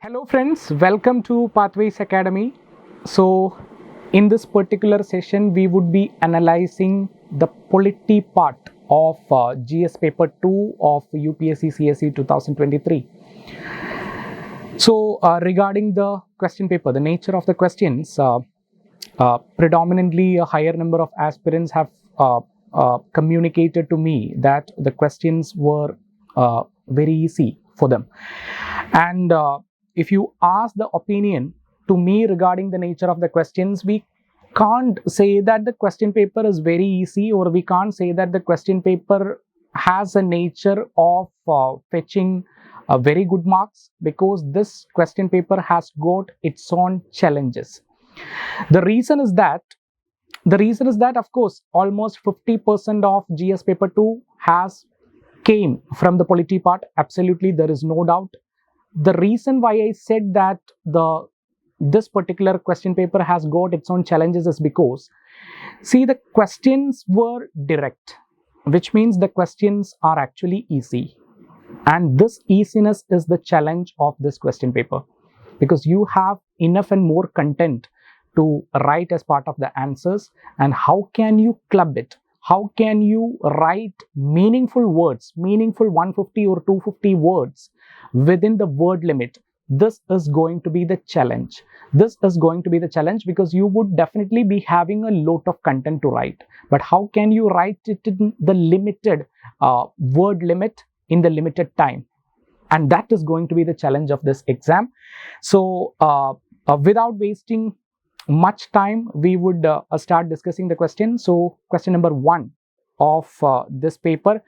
Hello friends, welcome to Pathways Academy. So in this particular session we would be analyzing the polity part of GS paper 2 of UPSC CSE 2023. So regarding the question paper, the nature of the questions, predominantly a higher number of aspirants have communicated to me that the questions were very easy for them. And if you ask the opinion to me regarding the nature of the questions, we can't say that the question paper is very easy, or we can't say that the question paper has a nature of fetching very good marks, because this question paper has got its own challenges. The reason is that of course almost 50% of GS paper 2 has came from the polity part. Absolutely, there is no doubt. The reason why I said that this particular question paper has got its own challenges is because, see, the questions were direct, which means the questions are actually easy, and this easiness is the challenge of this question paper, because you have enough and more content to write as part of the answers. And how can you club it? How can you write meaningful words, meaningful 150 or 250 words within the word limit? This is going to be the challenge. This is going to be the challenge, because you would definitely be having a lot of content to write. But how can you write it in the limited word limit in the limited time? And that is going to be the challenge of this exam. So without wasting much time, we would start discussing the question. So question number 1 of this paper,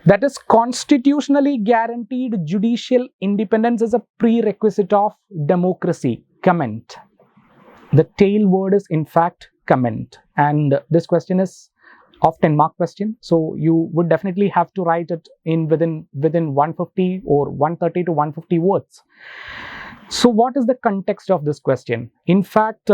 that is, constitutionally guaranteed judicial independence is a prerequisite of democracy. Comment. The tail word is in fact comment, and this question is of 10-mark question, so you would definitely have to write it in within 150 or 130 to 150 words. So what is the context of this question? In fact,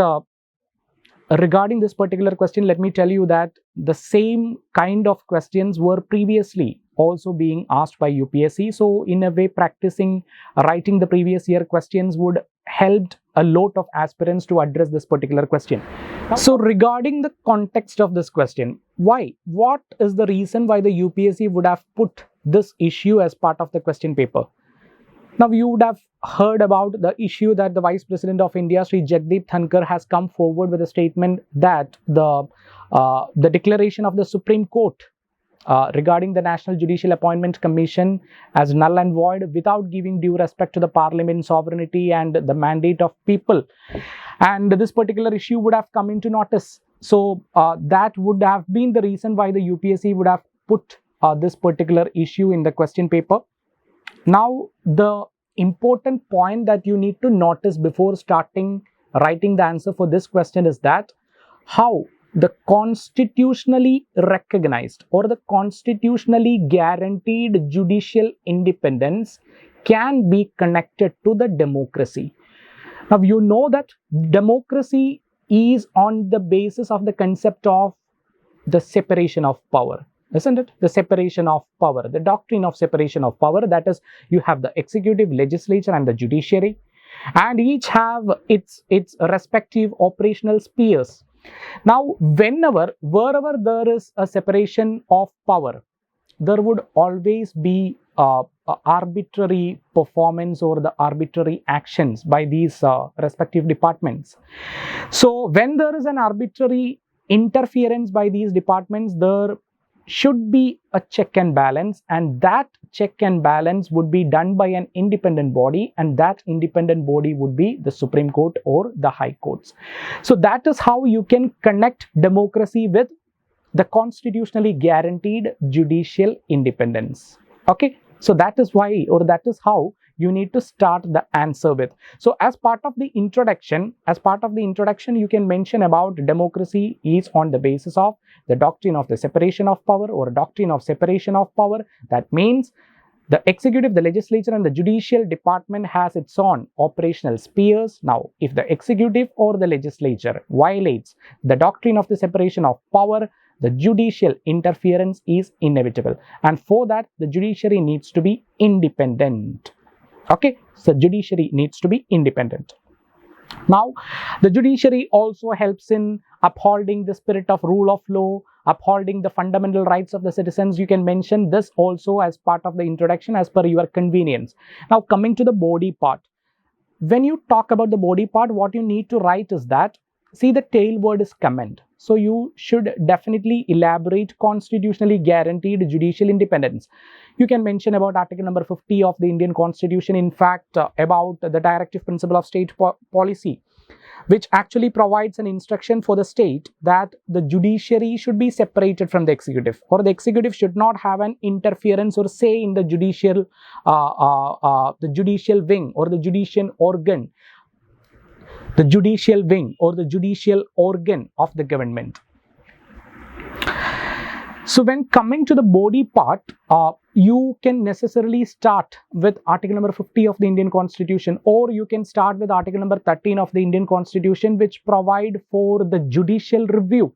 regarding this particular question, let me tell you that the same kind of questions were previously also being asked by UPSC. So in a way, practicing writing the previous year questions would help a lot of aspirants to address this particular question. So regarding the context of this question, why? What is the reason why the UPSC would have put this issue as part of the question paper? Now, you would have heard about the issue that the Vice President of India, Sri Jagdeep Dhankar, has come forward with a statement that the declaration of the Supreme Court regarding the National Judicial Appointment Commission as null and void, without giving due respect to the Parliament sovereignty and the mandate of people. And this particular issue would have come into notice. So that would have been the reason why the UPSC would have put this particular issue in the question paper. Now, the important point that you need to notice before starting writing the answer for this question is that how the constitutionally recognized or the constitutionally guaranteed judicial independence can be connected to the democracy. Now, you know that democracy is on the basis of the concept of the separation of power. Isn't it? The separation of power, the doctrine of separation of power, that is, you have the executive, legislature and the judiciary, and each have its respective operational spheres. Now, wherever there is a separation of power, there would always be arbitrary performance or the arbitrary actions by these respective departments. So when there is an arbitrary interference by these departments, there should be a check and balance, and that check and balance would be done by an independent body, and that independent body would be the Supreme Court or the High Courts. So that is how you can connect democracy with the constitutionally guaranteed judicial independence. Okay, so that is why, or that is how you need to start the answer with. So as part of the introduction, you can mention about democracy is on the basis of the doctrine of the separation of power or doctrine of separation of power. That means the executive, the legislature and the judicial department has its own operational spheres. Now, if the executive or the legislature violates the doctrine of the separation of power, the judicial interference is inevitable, and for that the judiciary needs to be independent. Okay, the judiciary needs to be independent. Now, the judiciary also helps in upholding the spirit of rule of law, upholding the fundamental rights of the citizens. You can mention this also as part of the introduction as per your convenience. Now, coming to the body part. When you talk about the body part, what you need to write is that, see, the tail word is comment. So you should definitely elaborate constitutionally guaranteed judicial independence. You can mention about Article number 50 of the Indian Constitution, in fact, about the directive principle of state policy, which actually provides an instruction for the state that the judiciary should be separated from the executive, or the executive should not have an interference or say in the judicial wing or the judicial organ, the judicial wing or the judicial organ of the government. So when coming to the body part, you can necessarily start with Article number 50 of the Indian Constitution, or you can start with Article number 13 of the Indian Constitution, which provide for the judicial review.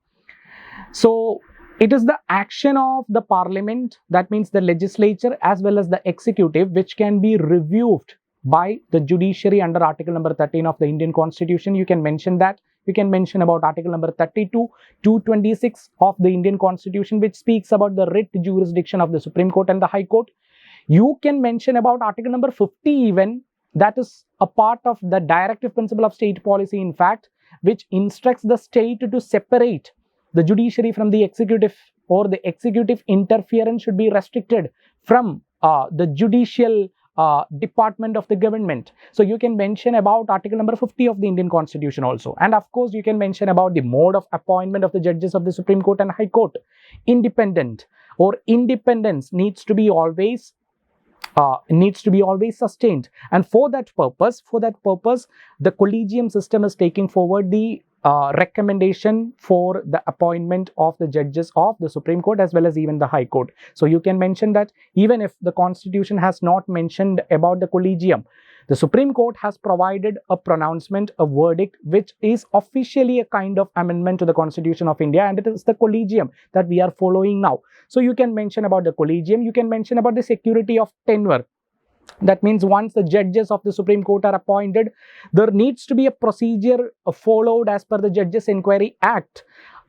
So it is the action of the Parliament, that means the legislature as well as the executive, which can be reviewed by the judiciary under Article number 13 of the Indian Constitution. You can mention that. You can mention about Article number 32, 226 of the Indian Constitution, which speaks about the writ jurisdiction of the Supreme Court and the High Court. You can mention about Article number 50 even, that is a part of the directive principle of state policy, in fact, which instructs the state to separate the judiciary from the executive, or the executive interference should be restricted from the judicial department of the government. So you can mention about Article number 50 of the Indian Constitution also. And of course, you can mention about the mode of appointment of the judges of the Supreme Court and High Court. Independent or independence needs to be always sustained. And for that purpose, the collegium system is taking forward the recommendation for the appointment of the judges of the Supreme Court as well as even the High Court. So you can mention that even if the Constitution has not mentioned about the collegium, the Supreme Court has provided a pronouncement, a verdict, which is officially a kind of amendment to the Constitution of India, and it is the collegium that we are following now. So you can mention about the collegium, you can mention about the security of tenure. That means once the judges of the Supreme Court are appointed, there needs to be a procedure followed as per the Judges Inquiry Act.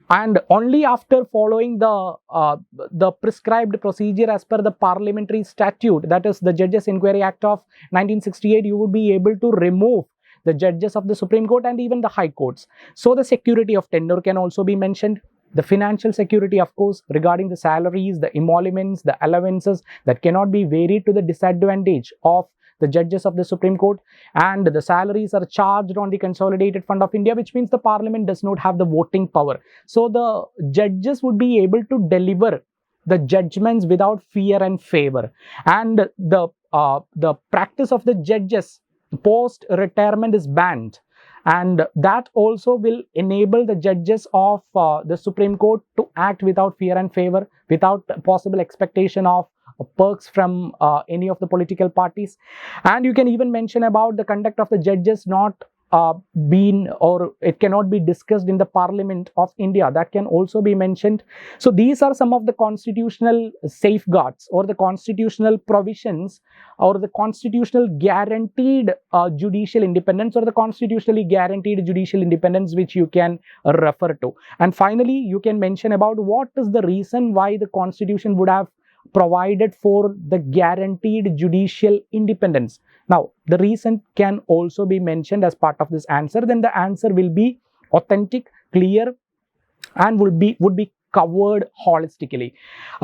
And only after following the prescribed procedure as per the parliamentary statute, that is the Judges Inquiry Act of 1968, you would be able to remove the judges of the Supreme Court and even the High Courts. So the security of tenure can also be mentioned. The financial security, of course, regarding the salaries, the emoluments, the allowances that cannot be varied to the disadvantage of the judges of the Supreme Court, and the salaries are charged on the Consolidated Fund of India, which means the Parliament does not have the voting power. So the judges would be able to deliver the judgments without fear and favor, and the practice of the judges post retirement is banned. And that also will enable the judges of the Supreme Court to act without fear and favor, without possible expectation of perks from any of the political parties. And you can even mention about the conduct of the judges not it cannot be discussed in the Parliament of India. That can also be mentioned. So these are some of the constitutional safeguards, or the constitutional provisions, or the constitutional guaranteed judicial independence, or the constitutionally guaranteed judicial independence, which you can refer to. And finally, you can mention about what is the reason why the Constitution would have provided for the guaranteed judicial independence. Now, the reason can also be mentioned as part of this answer. Then the answer will be authentic, clear, and would be covered holistically,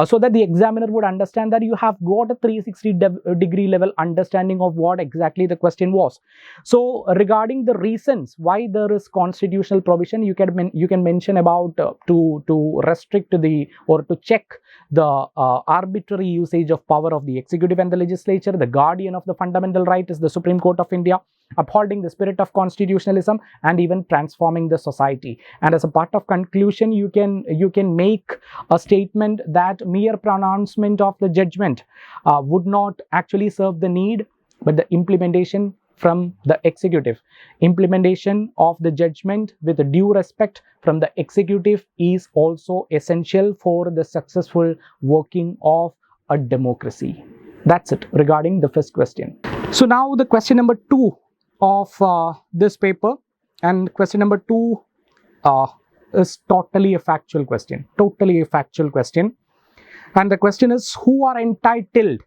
so that the examiner would understand that you have got a 360-degree level understanding of what exactly the question was. So regarding the reasons why there is constitutional provision, you can mention about to restrict or to check the arbitrary usage of power of the executive and the legislature. The guardian of the fundamental right is the Supreme Court of India, upholding the spirit of constitutionalism and even transforming the society. And as a part of conclusion, you can make a statement that mere pronouncement of the judgment would not actually serve the need, but the implementation from the executive. Implementation of the judgment with due respect from the executive is also essential for the successful working of a democracy. That's it regarding the first question. So now the question number 2 of this paper, and question number 2 is totally a factual question, and the question is, who are entitled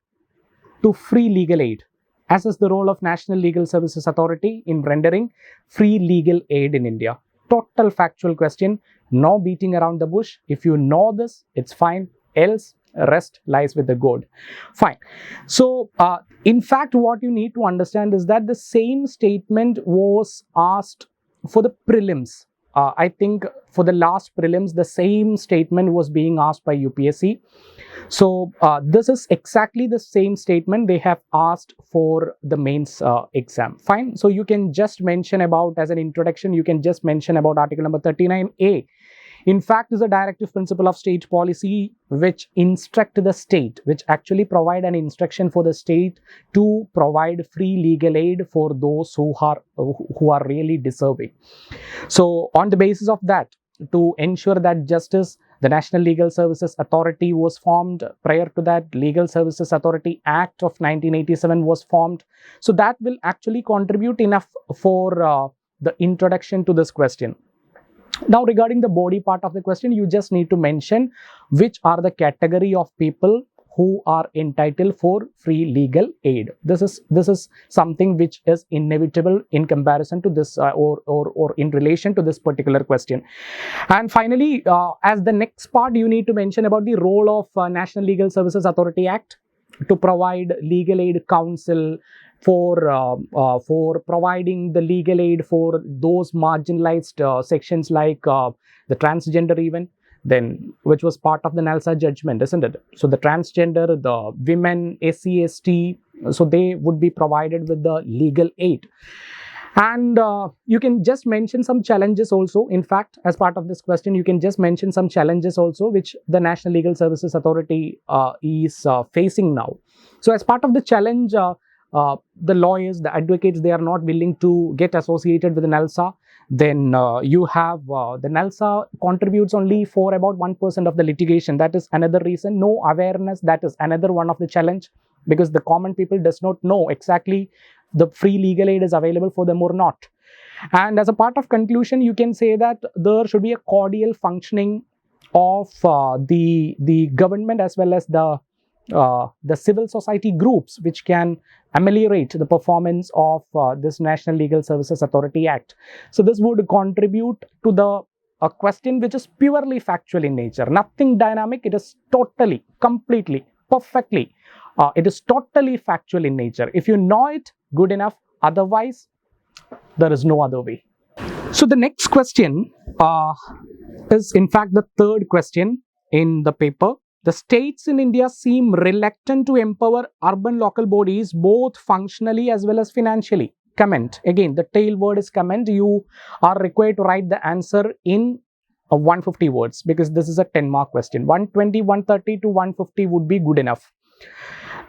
to free legal aid? As is the role of National Legal Services Authority in rendering free legal aid in India? Total factual question, no beating around the bush. If you know this, it's fine, else rest lies with the God. Fine. So in fact, what you need to understand is that the same statement was asked for the prelims. I think for the last prelims, the same statement was being asked by UPSC. So this is exactly the same statement they have asked for the mains exam. Fine. So you can just mention about, as an introduction, you can just mention about article number 39A. In fact, is a directive principle of state policy which instruct the state, which actually provide an instruction for the state to provide free legal aid for those who are really deserving. So on the basis of that, to ensure that justice, the National Legal Services Authority was formed. Prior to that, Legal Services Authority Act of 1987 was formed. So that will actually contribute enough for the introduction to this question. Now, regarding the body part of the question, you just need to mention which are the category of people who are entitled for free legal aid. This is something which is inevitable in comparison to this or in relation to this particular question. And finally, as the next part, you need to mention about the role of National Legal Services Authority Act to provide legal aid counsel, for providing the legal aid for those marginalized sections like the transgender even, then which was part of the NALSA judgment, isn't it? So the transgender, the women, SC, ST, so they would be provided with the legal aid. And you can just mention some challenges also. In fact, as part of this question, you can just mention some challenges also which the National Legal Services Authority is facing now. So as part of the challenge, the lawyers, the advocates, they are not willing to get associated with the NALSA. Then you have the NALSA contributes only for about 1% of the litigation. That is another reason. No awareness, that is another one of the challenge, because the common people does not know exactly the free legal aid is available for them or not. And as a part of conclusion, you can say that there should be a cordial functioning of the government as well as the civil society groups which can ameliorate the performance of this National Legal Services Authority Act. So this would contribute to a question which is purely factual in nature, nothing dynamic. It is totally, completely, perfectly, it is totally factual in nature. If you know it, good enough. Otherwise, there is no other way. So the next question is in fact the third question in the paper. The states in India seem reluctant to empower urban local bodies both functionally as well as financially. Comment. Again, the tail word is comment. You are required to write the answer in 150 words because this is a 10-mark question. 120, 130 to 150 would be good enough.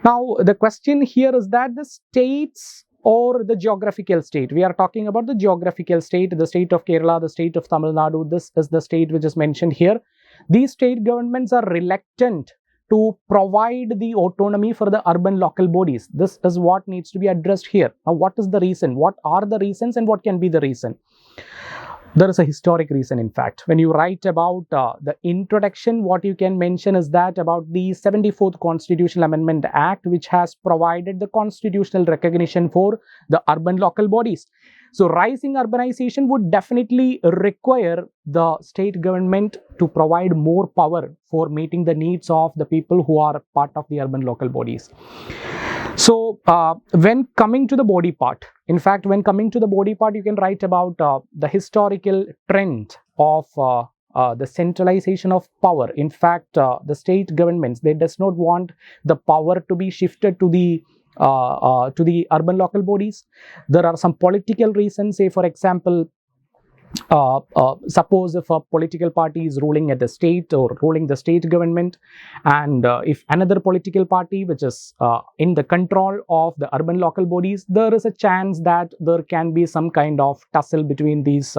Now, the question here is that the states or the geographical state, we are talking about the geographical state, the state of Kerala, the state of Tamil Nadu, this is the state which is mentioned here. These state governments are reluctant to provide the autonomy for the urban local bodies. This is what needs to be addressed here. Now, what is the reason? What are the reasons and what can be the reason? There is a historic reason, in fact. When you write about the introduction, what you can mention is that about the 74th Constitutional Amendment Act, which has provided the constitutional recognition for the urban local bodies. So rising urbanization would definitely require the state government to provide more power for meeting the needs of the people who are part of the urban local bodies. So when coming to the body part, in fact, when coming to the body part, you can write about the historical trend of the centralization of power. In fact, the state governments, they does not want the power to be shifted to the urban local bodies. There are some political reasons, say for example, suppose if a political party is ruling at the state or ruling the state government, and if another political party which is in the control of the urban local bodies, there is a chance that there can be some kind of tussle between these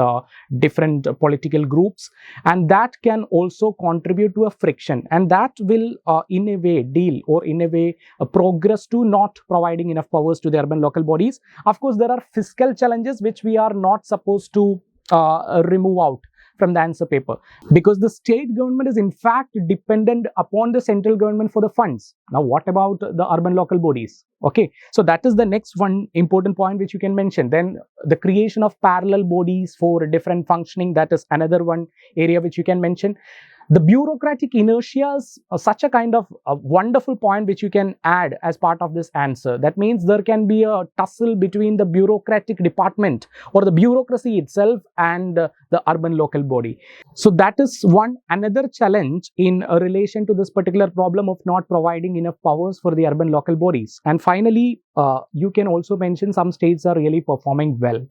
different political groups, and that can also contribute to a friction, and that will in a way deal, or in a way progress to not providing enough powers to the urban local bodies. Of course, there are fiscal challenges which we are not supposed to remove out from the answer paper, because the state government is in fact dependent upon the central government for the funds. Now, what about the urban local bodies? Okay, so that is the next one important point which you can mention. Then the creation of parallel bodies for different functioning, that is another one area which you can mention. The bureaucratic inertia is such a kind of a wonderful point which you can add as part of this answer. That means there can be a tussle between the bureaucratic department or the bureaucracy itself and the urban local body. So that is one another challenge in relation to this particular problem of not providing enough powers for the urban local bodies. And finally, you can also mention some states are really performing well.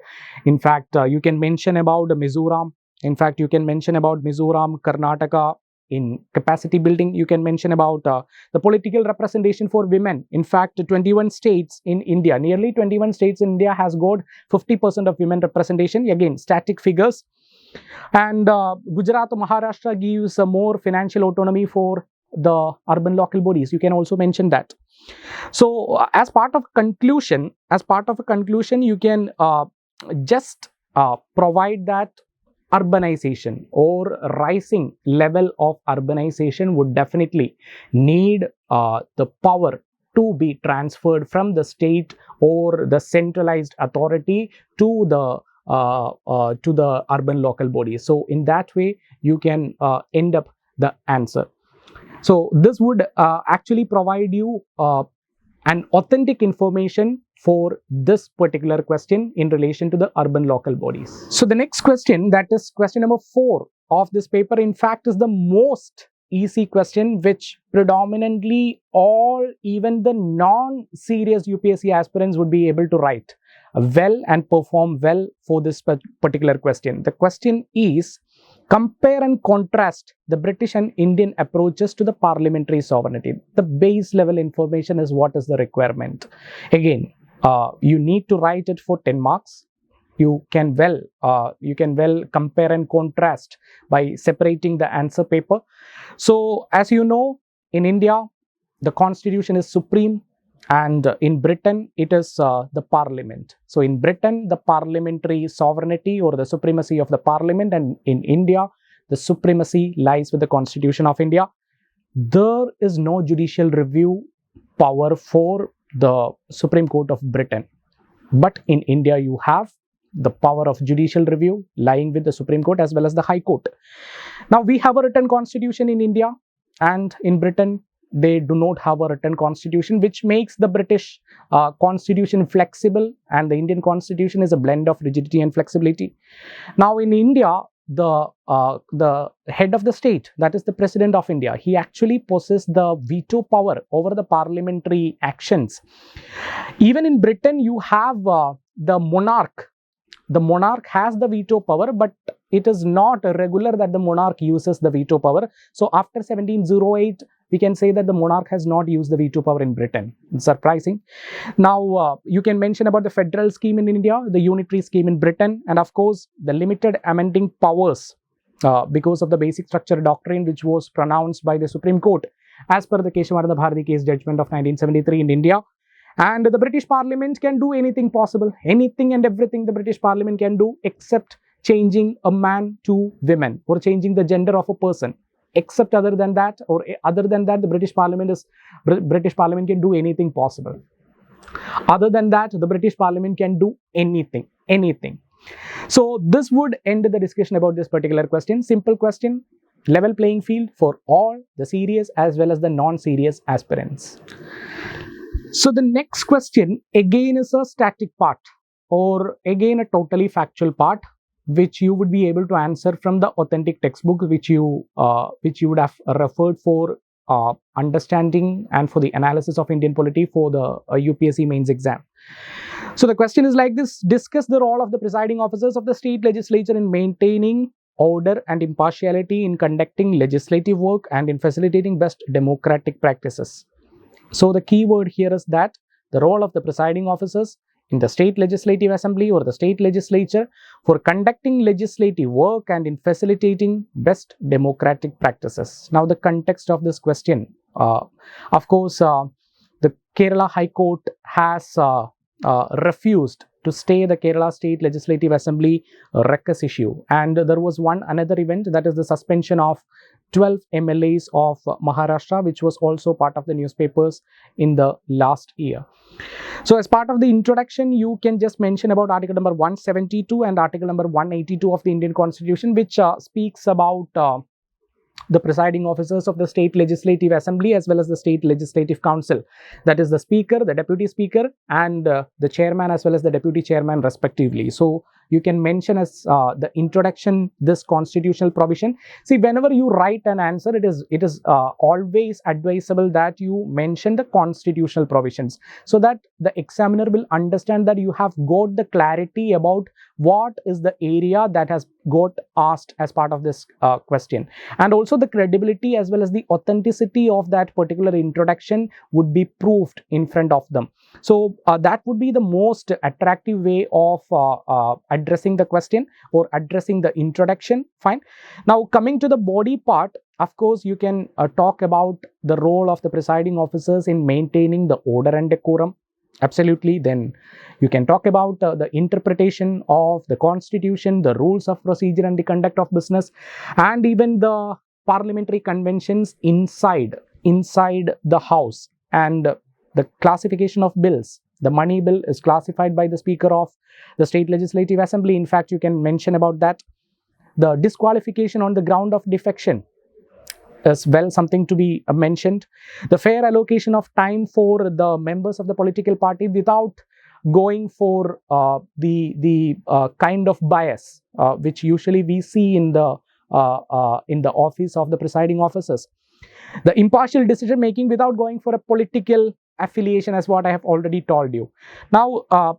In fact, you can mention about Mizoram. In fact, you can mention about Mizoram, Karnataka in capacity building. You can mention about the political representation for women. In fact, 21 states in India, nearly 21 states in India has got 50% of women representation. Again, static figures. And Gujarat or Maharashtra gives more financial autonomy for the urban local bodies. You can also mention that. So, as part of conclusion, you can just provide that urbanization or rising level of urbanization would definitely need the power to be transferred from the state or the centralized authority to the urban local bodies. So in that way you can end up the answer. So this would actually provide you an authentic information for this particular question in relation to the urban local bodies. So the next question, that is question number 4 of this paper, in fact is the most easy question which predominantly all, even the non-serious UPSC aspirants would be able to write well and perform well for this particular question. The question is, compare and contrast the British and Indian approaches to the parliamentary sovereignty. The base level information is what is the requirement. Again, you need to write it for 10 marks. You can well compare and contrast by separating the answer paper. So, as you know, in India, the constitution is supreme, and in Britain, it is the parliament. So, in Britain, the parliamentary sovereignty or the supremacy of the parliament, and in India, the supremacy lies with the Constitution of India. There is no judicial review power for the Supreme Court of Britain. But in India, you have the power of judicial review lying with the Supreme Court as well as the High Court. Now, we have a written constitution in India, and in Britain, they do not have a written constitution, which makes the British constitution flexible, and the Indian constitution is a blend of rigidity and flexibility. Now, in India, the head of the state, that is the President of India, he actually possesses the veto power over the parliamentary actions. Even in Britain, you have the monarch. The monarch has the veto power, but it is not regular that the monarch uses the veto power. So after 1708, we can say that the monarch has not used the veto power in Britain. It's surprising. Now, you can mention about the federal scheme in India, the unitary scheme in Britain, and of course, the limited amending powers because of the basic structure doctrine which was pronounced by the Supreme Court as per the Keshavarana Bharati case judgment of 1973 in India. And the British Parliament can do anything possible, anything and everything the British Parliament can do except changing a man to women or changing the gender of a person. Except other than that, the British Parliament can do anything possible. Other than that, the British Parliament can do anything. So this would end the discussion about this particular question. Simple question, level playing field for all the serious as well as the non-serious aspirants. So the next question again is a static part, or again a totally factual part, which you would be able to answer from the authentic textbook which you would have referred for understanding and for the analysis of Indian polity for the UPSC Mains Exam. So the question is like this: discuss the role of the presiding officers of the state legislature in maintaining order and impartiality, in conducting legislative work, and in facilitating best democratic practices. So the key word here is that the role of the presiding officers in the state legislative assembly or the state legislature for conducting legislative work and in facilitating best democratic practices. Now the context of this question, of course, the Kerala High Court has refused to stay the Kerala State Legislative Assembly recus issue, and there was another event, that is the suspension of 12 MLAs of Maharashtra, which was also part of the newspapers in the last year. So as part of the introduction, you can just mention about article number 172 and article number 182 of the Indian Constitution, which speaks about the presiding officers of the state legislative assembly as well as the state legislative council, that is the speaker, the deputy speaker, and the chairman as well as the deputy chairman respectively. So you can mention as the introduction this constitutional provision. See, whenever you write an answer, it is always advisable that you mention the constitutional provisions, so that the examiner will understand that you have got the clarity about what is the area that has got asked as part of this question, and also the credibility as well as the authenticity of that particular introduction would be proved in front of them. So that would be the most attractive way of addressing the question or addressing the introduction. Fine. Now coming to the body part, of course you can talk about the role of the presiding officers in maintaining the order and decorum. Absolutely. Then you can talk about the interpretation of the constitution, the rules of procedure and the conduct of business, and even the parliamentary conventions inside the house, and the classification of bills. The money bill is classified by the speaker of the state legislative assembly. In fact, you can mention about that. The disqualification on the ground of defection is well something to be mentioned. The fair allocation of time for the members of the political party without going for the kind of bias which usually we see in the office of the presiding officers. The impartial decision making without going for a political affiliation, as what I have already told you. Now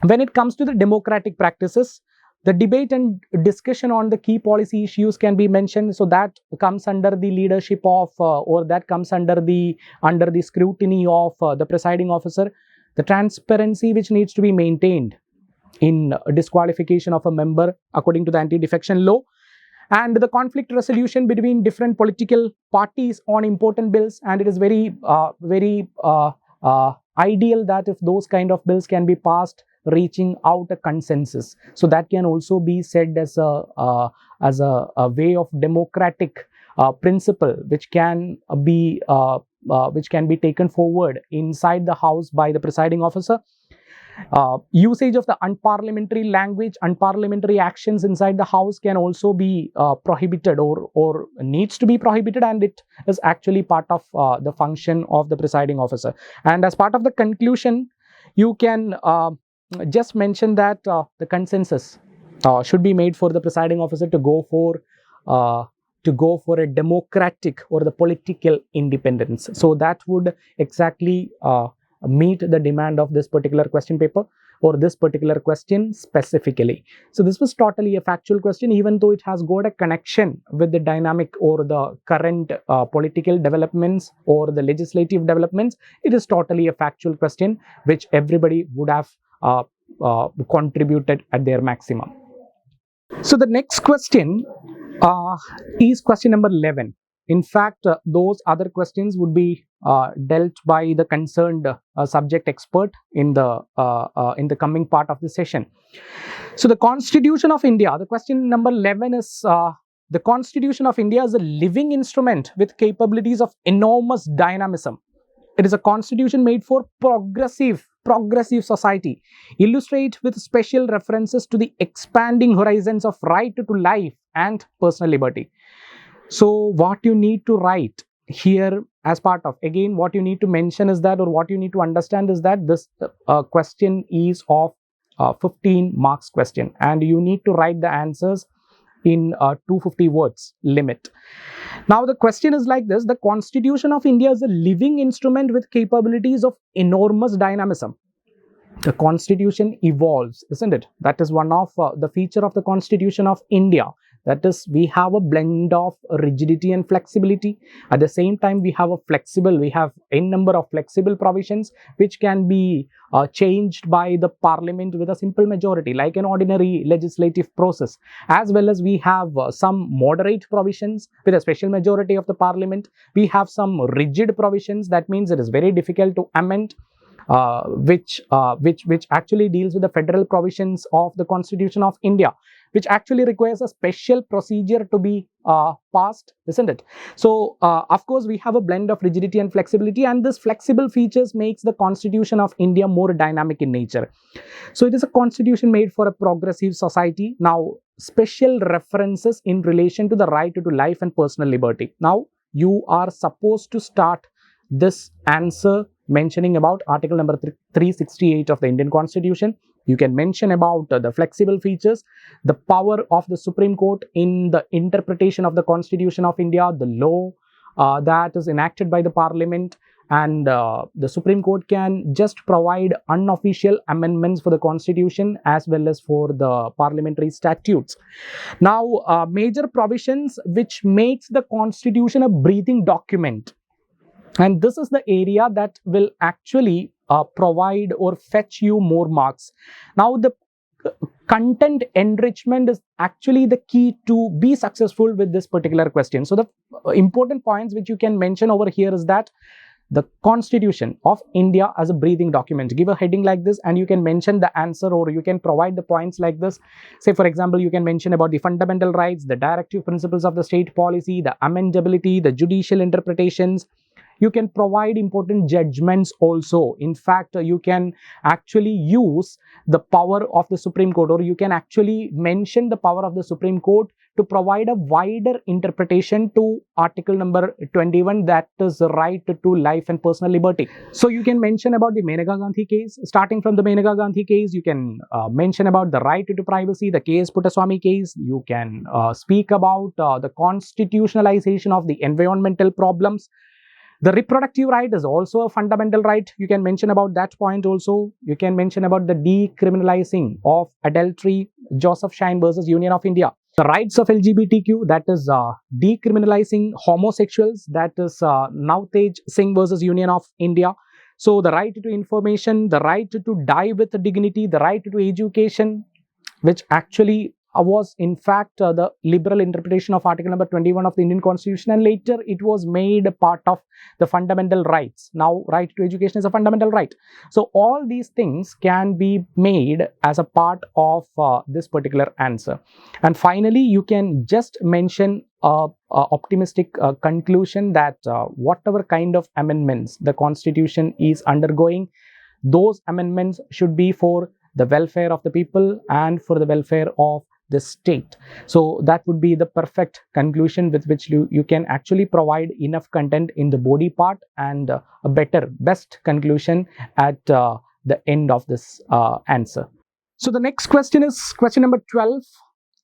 when it comes to the democratic practices, the debate and discussion on the key policy issues can be mentioned. So that comes under the leadership of or that comes under the scrutiny of the presiding officer. The transparency which needs to be maintained in disqualification of a member according to the anti-defection law, and the conflict resolution between different political parties on important bills. And it is very ideal that if those kind of bills can be passed reaching out a consensus, so that can also be said as a way of democratic principle which can be taken forward inside the house by the presiding officer. Usage of the unparliamentary language, unparliamentary actions inside the house can also be prohibited or needs to be prohibited, and it is actually part of the function of the presiding officer. And as part of the conclusion, you can just mention that the consensus should be made for the presiding officer to go for a democratic or the political independence. So that would exactly meet the demand of this particular question paper or this particular question specifically. So this was totally a factual question, even though it has got a connection with the dynamic or the current political developments or the legislative developments. It is totally a factual question which everybody would have contributed at their maximum. So the next question is question number 11. In fact, those other questions would be dealt by the concerned subject expert in the coming part of the session. So the Constitution of India, the question number 11 is the Constitution of India is a living instrument with capabilities of enormous dynamism. It is a constitution made for progressive society, illustrate with special references to the expanding horizons of right to life and personal liberty. So what you need to write here as part of, again, what you need to mention is that, or what you need to understand is that this question is of 15 marks question, and you need to write the answers in 250 words limit. Now the question is like this: the Constitution of India is a living instrument with capabilities of enormous dynamism. The Constitution evolves, isn't it? That is one of the feature of the Constitution of India. That is, we have a blend of rigidity and flexibility. At the same time, we have a number of flexible provisions which can be changed by the parliament with a simple majority, like an ordinary legislative process. As well as we have some moderate provisions with a special majority of the parliament. We have some rigid provisions. That means it is very difficult to amend. Which actually deals with the federal provisions of the Constitution of India, which actually requires a special procedure to be passed, isn't it? So, of course, we have a blend of rigidity and flexibility, and this flexible features makes the Constitution of India more dynamic in nature. So, it is a constitution made for a progressive society. Now, special references in relation to the right to life and personal liberty. Now, you are supposed to start this answer mentioning about article number 368 of the Indian Constitution. You can mention about the flexible features, the power of the Supreme Court in the interpretation of the Constitution of India, the law that is enacted by the Parliament, and the Supreme Court can just provide unofficial amendments for the Constitution as well as for the parliamentary statutes. Now, major provisions which makes the Constitution a breathing document. And this is the area that will actually provide or fetch you more marks. Now, the content enrichment is actually the key to be successful with this particular question. So, the important points which you can mention over here is that the Constitution of India as a breathing document. Give a heading like this and you can mention the answer, or you can provide the points like this. Say, for example, you can mention about the fundamental rights, the directive principles of the state policy, the amendability, the judicial interpretations. You can provide important judgments also. In fact, you can actually use the power of the Supreme Court, or you can actually mention the power of the Supreme Court to provide a wider interpretation to article number 21, that is the right to life and personal liberty. So you can mention about the Maneka Gandhi case. Starting from the Maneka Gandhi case, you can mention about the right to privacy, the K.S. Puttaswamy case. You can speak about the constitutionalization of the environmental problems. The reproductive right is also a fundamental right. You can mention about that point also. You can mention about the decriminalizing of adultery, Joseph Shine versus Union of India. The rights of LGBTQ, that is decriminalizing homosexuals, that is Navtej Singh versus Union of India. So the right to information, the right to die with dignity, the right to education, which actually was in fact the liberal interpretation of article number 21 of the Indian Constitution, and later it was made a part of the fundamental rights. Now, right to education is a fundamental right. So all these things can be made as a part of this particular answer. And finally, you can just mention a optimistic conclusion that whatever kind of amendments the Constitution is undergoing, those amendments should be for the welfare of the people and for the welfare of the state. So that would be the perfect conclusion with which you can actually provide enough content in the body part, and a best conclusion at the end of this answer. So the next question is question number 12.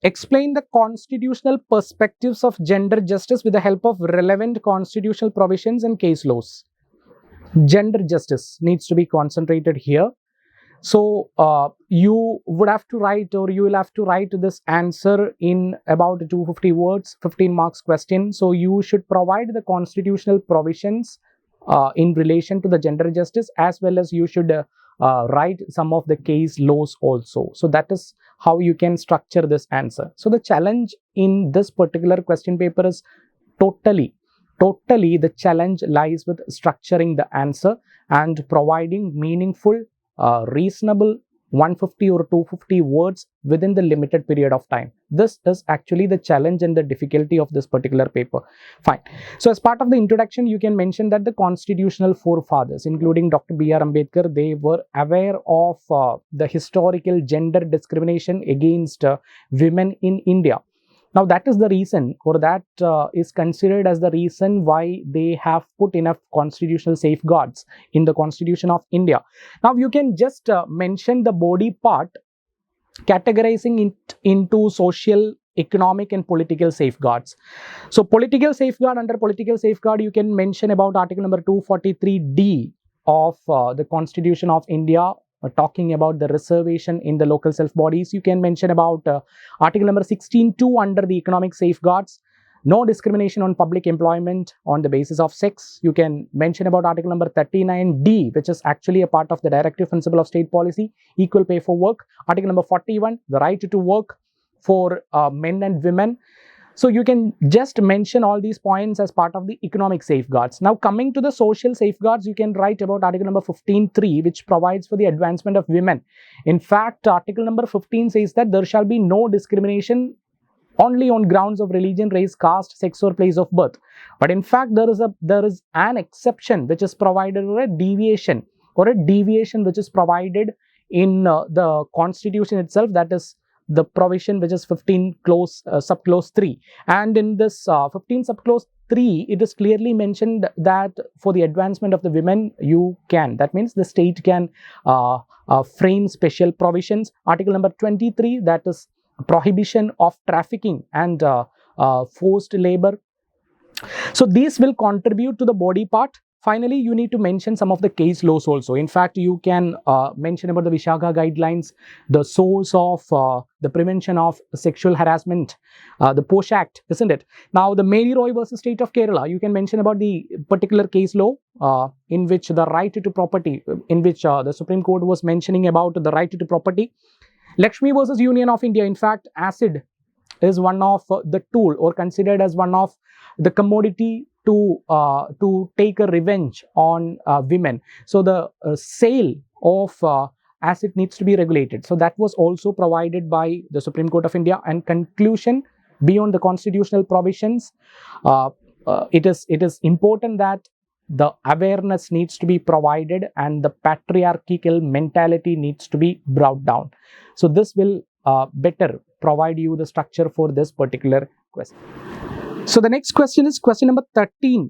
Explain the constitutional perspectives of gender justice with the help of relevant constitutional provisions and case laws. Gender justice needs to be concentrated here. So you would have to write, or you will have to write this answer in about 250 words, 15 marks question. So you should provide the constitutional provisions in relation to the gender justice, as well as you should write some of the case laws also. So that is how you can structure this answer. So the challenge in this particular question paper is totally the challenge lies with structuring the answer and providing meaningful, reasonable 150 or 250 words within the limited period of time. This is actually the challenge and the difficulty of this particular paper. Fine. So as part of the introduction, you can mention that the constitutional forefathers, including Dr. B.R. Ambedkar, they were aware of the historical gender discrimination against women in India. Now that is the reason, or that is considered as the reason why they have put enough constitutional safeguards in the Constitution of India. Now you can just mention the body part, categorizing it into social, economic and political safeguards. So political safeguard, under political safeguard, you can mention about article number 243D of the Constitution of India, talking about the reservation in the local self bodies. You can mention about article number 16(2) under the economic safeguards, no discrimination on public employment on the basis of sex. You can mention about article number 39D, which is actually a part of the directive principle of state policy, equal pay for work. Article number 41, the right to work for men and women. So you can just mention all these points as part of the economic safeguards. Now coming to the social safeguards, you can write about article number 15(3), which provides for the advancement of women. In fact, article number 15 says that there shall be no discrimination only on grounds of religion, race, caste, sex or place of birth. But in fact, there is an exception which is provided, or a deviation which is provided in the Constitution itself, that is the provision which is 15 subclause 3. And in this 15 subclause 3, it is clearly mentioned that for the advancement of the women, that means the state can frame special provisions. Article number 23, that is prohibition of trafficking and forced labor. So these will contribute to the body part. Finally, you need to mention some of the case laws also. In fact, you can mention about the Vishaka guidelines, the source of the prevention of sexual harassment, the POSH Act, isn't it? Now, the Mary Roy versus State of Kerala, you can mention about the particular case law in which the right to property, in which the Supreme Court was mentioning about the right to property. Lakshmi versus Union of India, in fact, acid is one of the tool, or considered as one of the commodity to take a revenge on women. So the sale of acid needs to be regulated. So that was also provided by the Supreme Court of India. And conclusion, beyond the constitutional provisions, it is important that the awareness needs to be provided and the patriarchal mentality needs to be brought down. So this will better provide you the structure for this particular question. So the next question is question number 13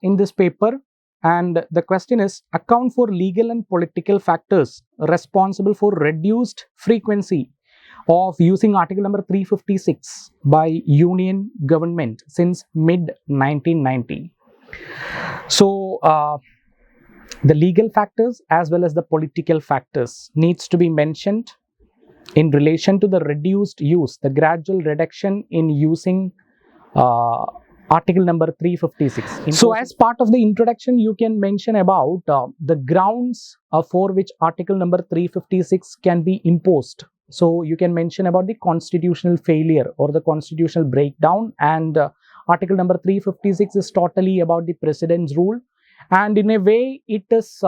in this paper, and the question is: account for legal and political factors responsible for reduced frequency of using article number 356 by Union government since mid 1990. So the legal factors as well as the political factors needs to be mentioned in relation to the reduced use, the gradual reduction in using article number 356. So as part of the introduction, you can mention about the grounds for which article number 356 can be imposed. So you can mention about the constitutional failure or the constitutional breakdown, and article number 356 is totally about the President's rule, and in a way it is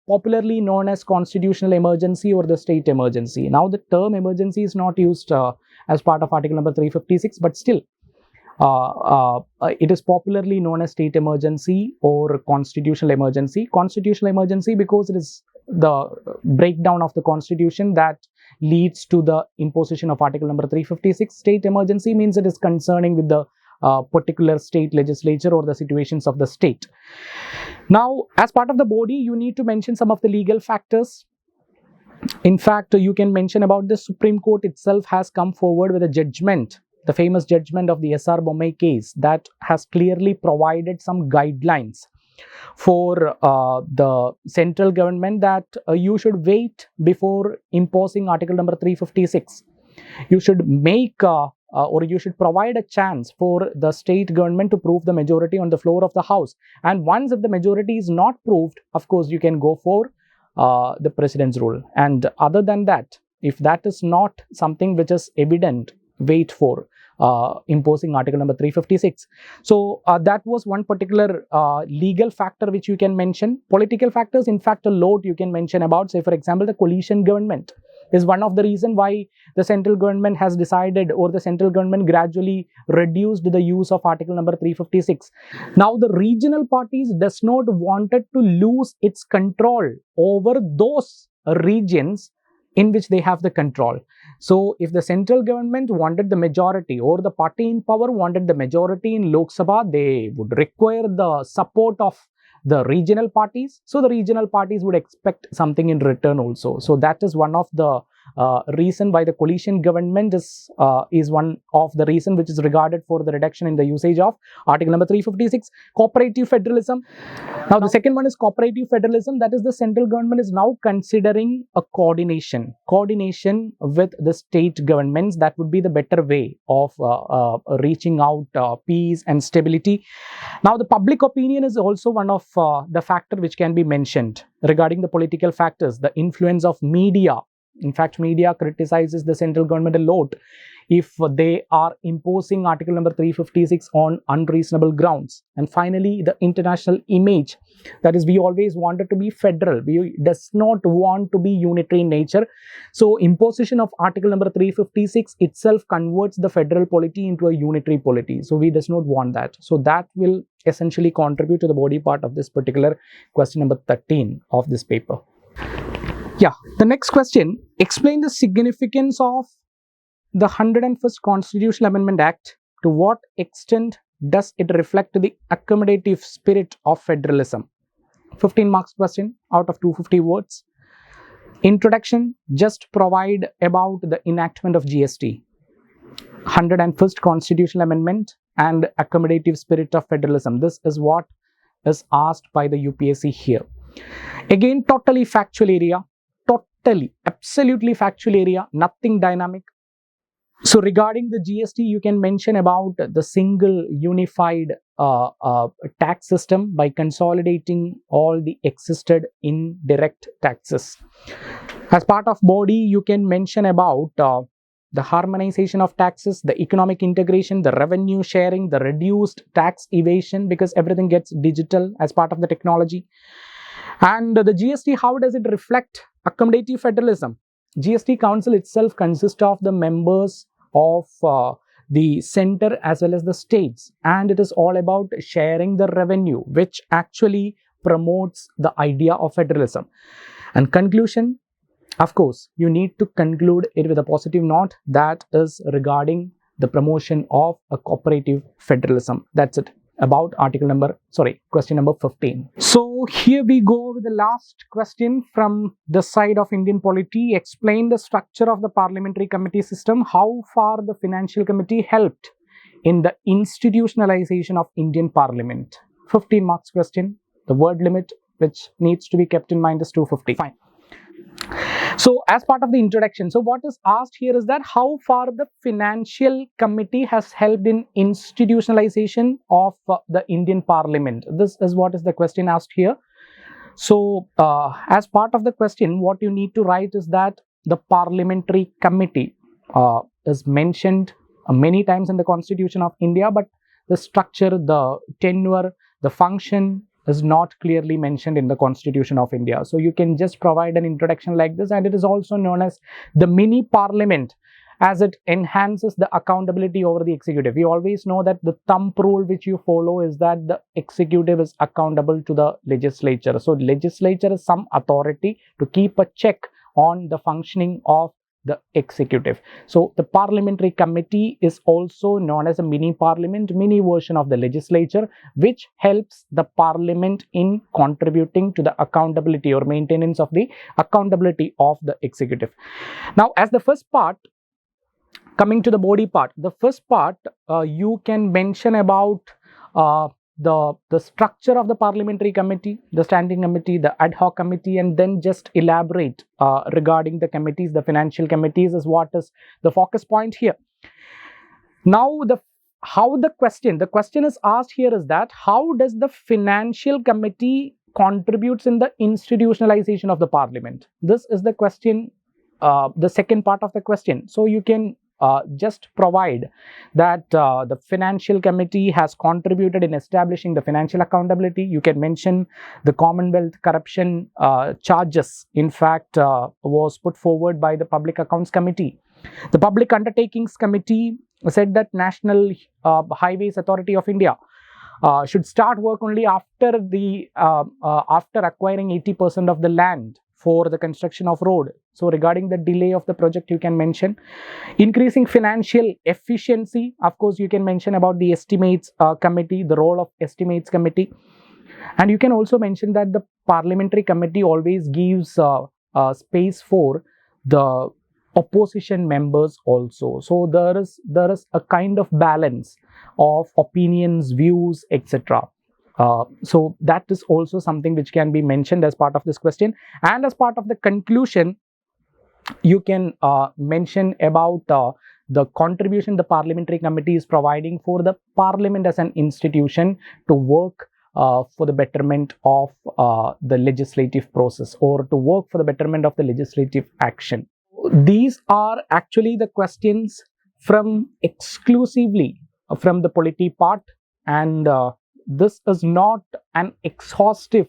popularly known as constitutional emergency or the state emergency. Now the term emergency is not used as part of article number 356, but still it is popularly known as state emergency or constitutional emergency. Constitutional emergency because it is the breakdown of the constitution that leads to the imposition of article number 356. State emergency means it is concerning with the particular state legislature or the situations of the state. Now, as part of the body, you need to mention some of the legal factors. In fact, you can mention about the Supreme Court itself has come forward with a judgment, the famous judgment of the S.R. Bommai case, that has clearly provided some guidelines for the central government that you should wait before imposing article number 356. You should make or you should provide a chance for the state government to prove the majority on the floor of the house. And once if the majority is not proved, of course, you can go for the President's rule. And other than that, if that is not something which is evident, wait for imposing article number 356. So that was one particular legal factor which you can mention. Political factors, in fact, a lot you can mention about. Say, for example, the coalition government is one of the reason why the central government has decided, or the central government gradually reduced the use of article number 356. Now, the regional parties does not wanted to lose its control over those regions in which they have the control. So, if the central government wanted the majority, or the party in power wanted the majority in Lok Sabha, they would require the support of the regional parties. So, the regional parties would expect something in return also. So, that is one of the reason why the coalition government is one of the reason which is regarded for the reduction in the usage of Article number 356, cooperative federalism. Now, the second one is cooperative federalism. That is, the central government is now considering a coordination with the state governments. That would be the better way of reaching out peace and stability. Now, the public opinion is also one of the factor which can be mentioned regarding the political factors, the influence of media. In fact, media criticizes the central government a lot if they are imposing Article number 356 on unreasonable grounds. And finally, the international image. That is, we always wanted to be federal. We does not want to be unitary in nature. So, imposition of Article number 356 itself converts the federal polity into a unitary polity. So, we does not want that. So, that will essentially contribute to the body part of this particular question number 13 of this paper. Yeah, the next question, explain the significance of the 101st Constitutional Amendment Act. To what extent does it reflect the accommodative spirit of federalism? 15 marks question out of 250 words. Introduction, just provide about the enactment of GST, 101st Constitutional Amendment and accommodative spirit of federalism. This is what is asked by the UPSC here. Again, totally factual area. Totally, absolutely factual area, nothing dynamic. So regarding the GST, you can mention about the single unified tax system by consolidating all the existed indirect taxes. As part of body, you can mention about the harmonization of taxes, the economic integration, the revenue sharing, the reduced tax evasion because everything gets digital as part of the technology. And the GST, how does it reflect accommodative federalism? GST Council itself consists of the members of the center as well as the states, and it is all about sharing the revenue, which actually promotes the idea of federalism. And conclusion, of course, you need to conclude it with a positive note, that is regarding the promotion of a cooperative federalism. That's it about question number 15. So here we go with the last question from the side of Indian polity. Explain the structure of the parliamentary committee system. How far the financial committee helped in the institutionalization of Indian parliament? 15 marks question. The word limit which needs to be kept in mind is 250. Fine. So as part of the introduction, so what is asked here is that how far the financial committee has helped in institutionalization of the Indian parliament. This is what is the question asked here. So as part of the question, what you need to write is that the parliamentary committee is mentioned many times in the Constitution of India, but the structure, the tenure, the function is not clearly mentioned in the Constitution of India. So you can just provide an introduction like this, and it is also known as the mini parliament, as it enhances the accountability over the executive. We always know that the thumb rule which you follow is that the executive is accountable to the legislature. So legislature is some authority to keep a check on the functioning of the executive. So the parliamentary committee is also known as a mini parliament, mini version of the legislature, which helps the parliament in contributing to the accountability or maintenance of the accountability of the executive. Now, as the first part, coming to the body part, the first part you can mention about the structure of the parliamentary committee, the standing committee, the ad hoc committee, and then just elaborate regarding the committees. The financial committees is what is the focus point here. Now, the question is asked here is that how does the financial committee contributes in the institutionalization of the parliament? This is the question, the second part of the question. So you can just provide that the financial committee has contributed in establishing the financial accountability. You can mention the Commonwealth corruption charges, in fact, was put forward by the Public Accounts Committee. The Public Undertakings Committee said that National Highways Authority of India should start work only after acquiring 80% of the land for the construction of road. So regarding the delay of the project, you can mention increasing financial efficiency. Of course, you can mention about the estimates committee, the role of estimates committee. And you can also mention that the parliamentary committee always gives space for the opposition members also. So there is a kind of balance of opinions, views, etc. So that is also something which can be mentioned as part of this question. And as part of the conclusion, you can mention about the contribution the Parliamentary Committee is providing for the Parliament as an institution to work for the betterment of the legislative process, or to work for the betterment of the legislative action. These are actually the questions from exclusively from the polity part, and this is not an exhaustive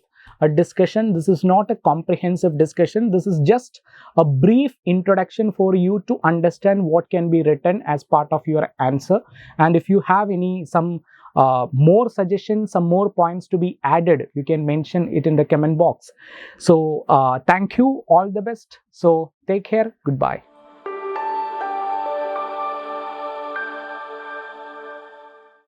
discussion. This is not a comprehensive discussion. This is just a brief introduction for you to understand what can be written as part of your answer. And if you have some more suggestions, some more points to be added, you can mention it in the comment box. So thank you, all the best. So take care, goodbye.